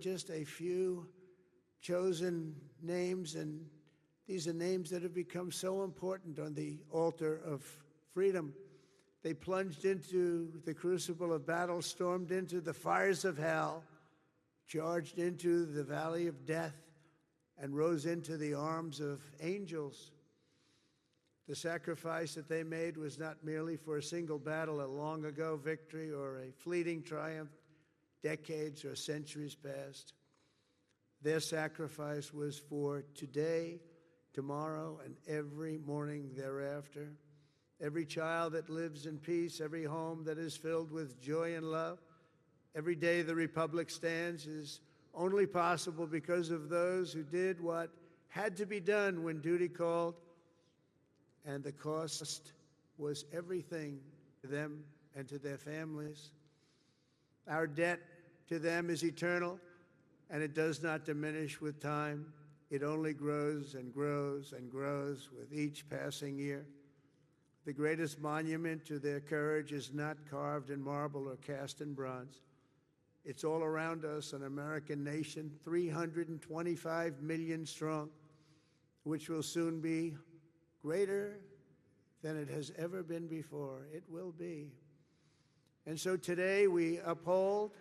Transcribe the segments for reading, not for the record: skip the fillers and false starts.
just a few chosen names, and these are names that have become so important on the altar of freedom. They plunged into the crucible of battle, stormed into the fires of hell, charged into the valley of death, and rose into the arms of angels. The sacrifice that they made was not merely for a single battle, a long ago victory, or a fleeting triumph, decades or centuries past. Their sacrifice was for today, tomorrow, and every morning thereafter. Every child that lives in peace, every home that is filled with joy and love, every day the Republic stands is only possible because of those who did what had to be done when duty called, and the cost was everything to them and to their families. Our debt to them is eternal, and it does not diminish with time. It only grows and grows and grows with each passing year. The greatest monument to their courage is not carved in marble or cast in bronze. It's all around us, an American nation, 325 million strong, which will soon be greater than it has ever been before. It will be. And so today we uphold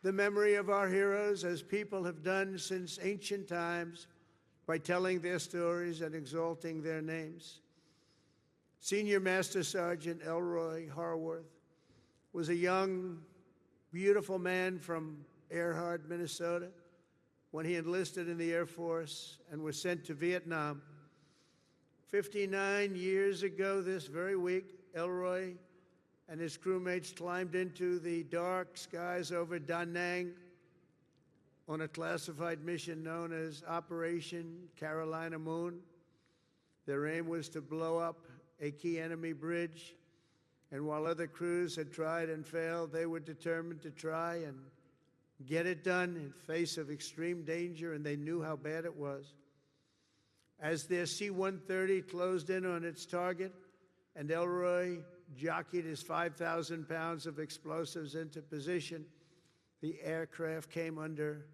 the memory of our heroes, as people have done since ancient times, by telling their stories and exalting their names. Senior Master Sergeant Elroy Harworth was a young, beautiful man from Earhart, Minnesota, when he enlisted in the Air Force and was sent to Vietnam. 59 years ago this very week, Elroy and his crewmates climbed into the dark skies over Da Nang on a classified mission known as Operation Carolina Moon. Their aim was to blow up a key enemy bridge, and while other crews had tried and failed, they were determined to try and get it done in face of extreme danger, and they knew how bad it was. As their C-130 closed in on its target, and Elroy jockeyed his 5,000 pounds of explosives into position, the aircraft came under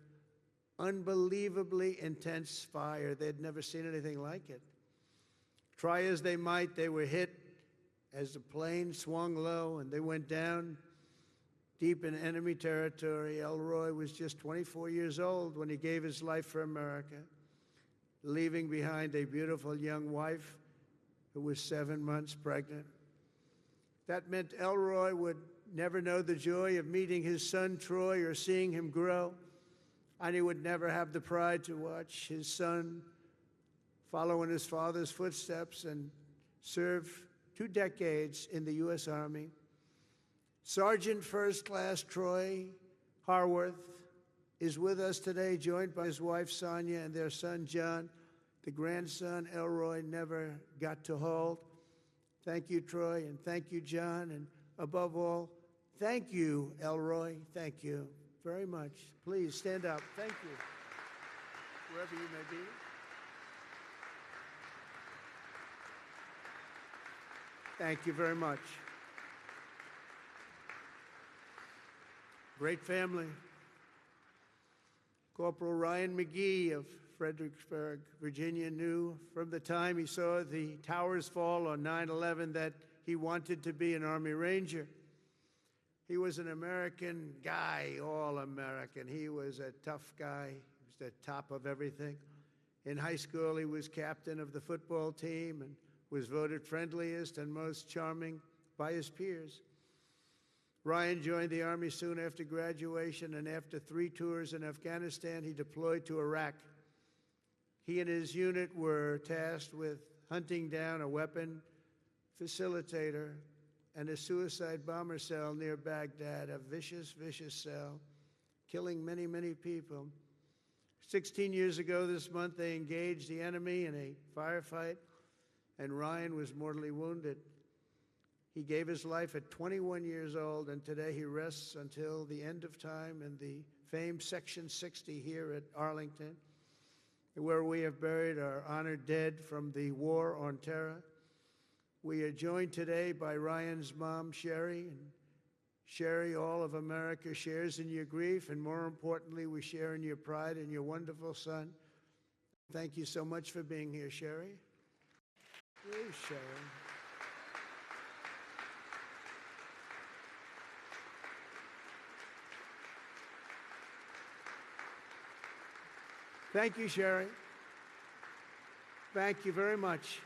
unbelievably intense fire. They'd never seen anything like it. Try as they might, they were hit as the plane swung low and they went down deep in enemy territory. Elroy was just 24 years old when he gave his life for America, leaving behind a beautiful young wife who was 7 months pregnant. That meant Elroy would never know the joy of meeting his son Troy or seeing him grow, and he would never have the pride to watch his son follow in his father's footsteps and serve 2 decades in the U.S. Army. Sergeant First Class Troy Harworth is with us today, joined by his wife Sonia and their son John, the grandson Elroy never got to hold. Thank you, Troy, and thank you, John, and above all, thank you, Elroy. Thank you very much. Please stand up. Thank you, wherever you may be. Thank you very much. Great family. Corporal Ryan McGee of Fredericksburg, Virginia, knew from the time he saw the towers fall on 9/11 that he wanted to be an Army Ranger. He was an American guy, all American. He was a tough guy. He was the top of everything. In high school, he was captain of the football team and was voted friendliest and most charming by his peers. Ryan joined the Army soon after graduation, and after 3 tours in Afghanistan, he deployed to Iraq. He and his unit were tasked with hunting down a weapon facilitator and a suicide bomber cell near Baghdad, a vicious, vicious cell, killing many, many people. 16 years ago this month, they engaged the enemy in a firefight, and Ryan was mortally wounded. He gave his life at 21 years old, and today he rests until the end of time in the famed Section 60 here at Arlington, where we have buried our honored dead from the War on Terror. We are joined today by Ryan's mom, Sherry, and Sherry, all of America shares in your grief, and more importantly, we share in your pride in your wonderful son. Thank you so much for being here, Sherry. Please, Sherry. Thank you, Sherry. Thank you very much.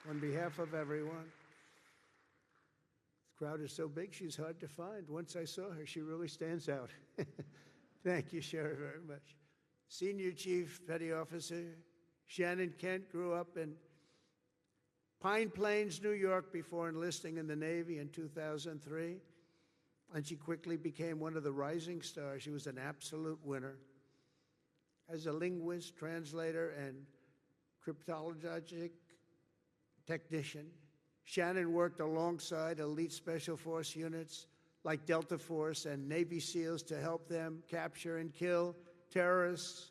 On behalf of everyone. This crowd is so big, she's hard to find. Once I saw her, she really stands out. Thank you, Sherry, very much. Senior Chief Petty Officer Shannon Kent grew up in Pine Plains, New York, before enlisting in the Navy in 2003, and she quickly became one of the rising stars. She was an absolute winner. As a linguist, translator, and cryptologic technician, Shannon worked alongside elite special force units like Delta Force and Navy SEALs to help them capture and kill terrorists.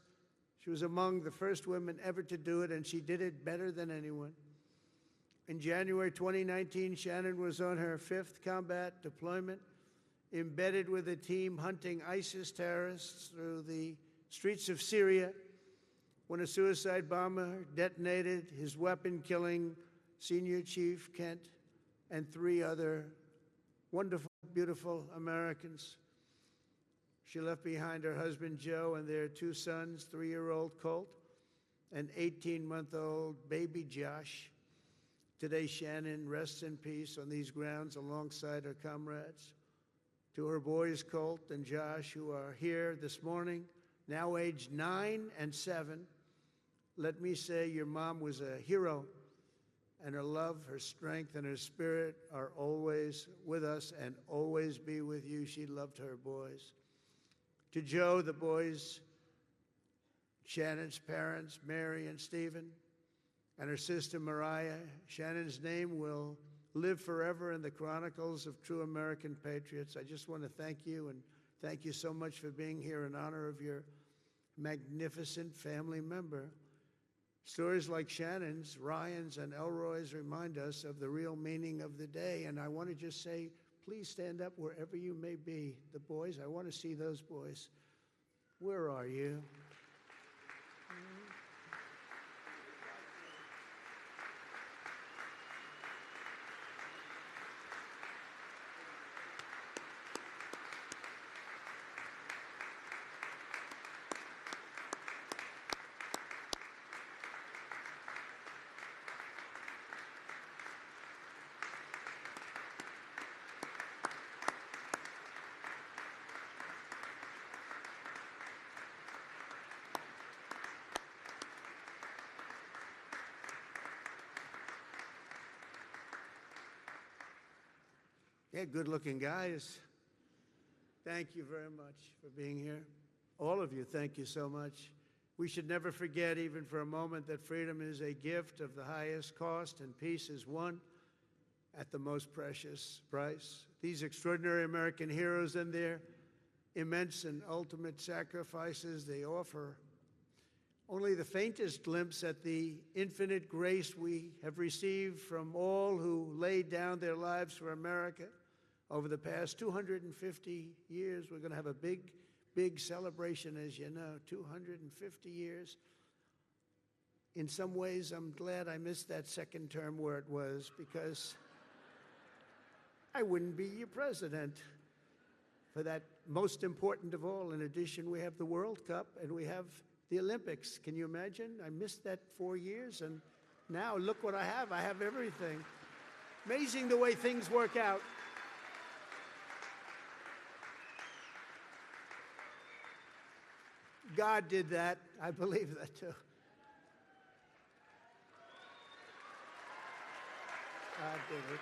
She was among the first women ever to do it, and she did it better than anyone. In January 2019, Shannon was on her 5th combat deployment, embedded with a team hunting ISIS terrorists through the streets of Syria when a suicide bomber detonated his weapon, killing Senior Chief Kent and 3 other wonderful, beautiful Americans. She left behind her husband, Joe, and their 2 sons, 3-year-old Colt and 18-month-old baby Josh. Today, Shannon rests in peace on these grounds alongside her comrades. To her boys, Colt and Josh, who are here this morning, now aged 9 and 7, let me say your mom was a hero, and her love, her strength, and her spirit are always with us and always be with you. She loved her boys. To Joe, the boys, Shannon's parents, Mary and Stephen, and her sister Mariah, Shannon's name will live forever in the chronicles of true American patriots. I just want to thank you, and thank you so much for being here in honor of your magnificent family member. Stories like Shannon's, Ryan's, and Elroy's remind us of the real meaning of the day. And I want to just say, please stand up wherever you may be. The boys, I want to see those boys. Where are you? Yeah, good-looking guys. Thank you very much for being here. All of you, thank you so much. We should never forget, even for a moment, that freedom is a gift of the highest cost, and peace is won at the most precious price. These extraordinary American heroes and their immense and ultimate sacrifices, they offer only the faintest glimpse at the infinite grace we have received from all who laid down their lives for America. Over the past 250 years, we're going to have a big celebration, as you know, 250 years. In some ways, I'm glad I missed that second term where it was, because I wouldn't be your president for that most important of all. In addition, we have the World Cup and we have the Olympics. Can you imagine? I missed that 4 years, and now look what I have. I have everything. Amazing the way things work out. God did that. I believe that too. God did it.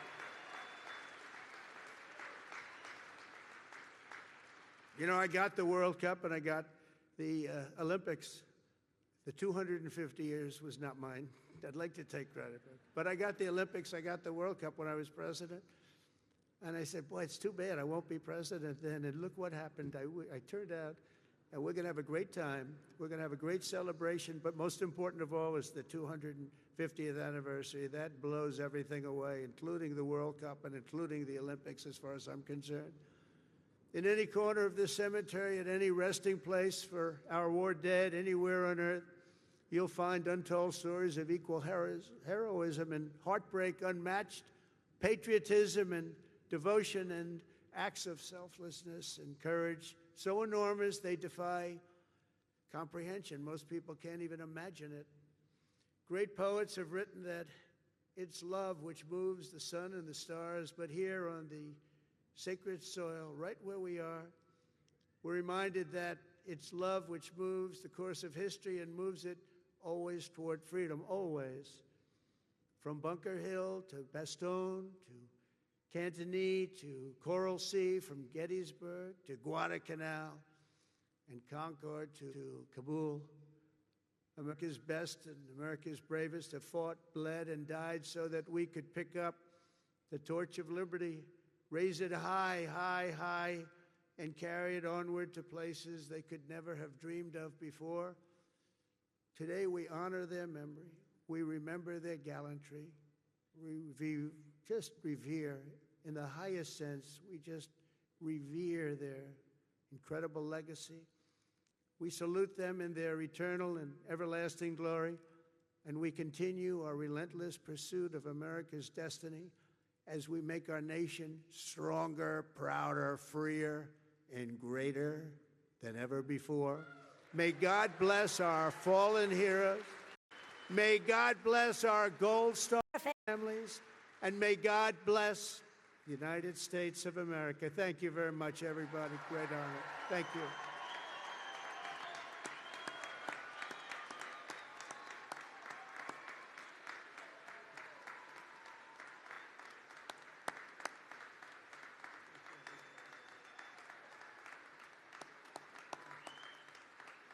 You know, I got the World Cup and I got the Olympics. The 250 years was not mine. I'd like to take credit for it. But I got the Olympics, I got the World Cup when I was president. And I said, boy, it's too bad I won't be president then. And look what happened. I turned out and we're going to have a great time. We're going to have a great celebration, but most important of all is the 250th anniversary. That blows everything away, including the World Cup and including the Olympics, as far as I'm concerned. In any corner of this cemetery, at any resting place for our war dead, anywhere on earth, you'll find untold stories of equal heroism and heartbreak, unmatched patriotism and devotion, and acts of selflessness and courage so enormous they defy comprehension. Most people can't even imagine it. Great poets have written that it's love which moves the sun and the stars, but here on the sacred soil, right where we are, we're reminded that it's love which moves the course of history and moves it always toward freedom, always. From Bunker Hill to Bastogne, to Cantigny, to Coral Sea, from Gettysburg to Guadalcanal and Concord to Kabul. America's best and America's bravest have fought, bled, and died so that we could pick up the torch of liberty, raise it high, high, high, and carry it onward to places they could never have dreamed of before. Today we honor their memory. We remember their gallantry. We just revere, in the highest sense, we just revere their incredible legacy. We salute them in their eternal and everlasting glory, and we continue our relentless pursuit of America's destiny as we make our nation stronger, prouder, freer, and greater than ever before. May God bless our fallen heroes. May God bless our Gold Star families. And may God bless the United States of America. Thank you very much, everybody. Great honor. Thank you.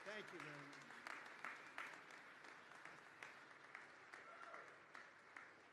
Thank you very much.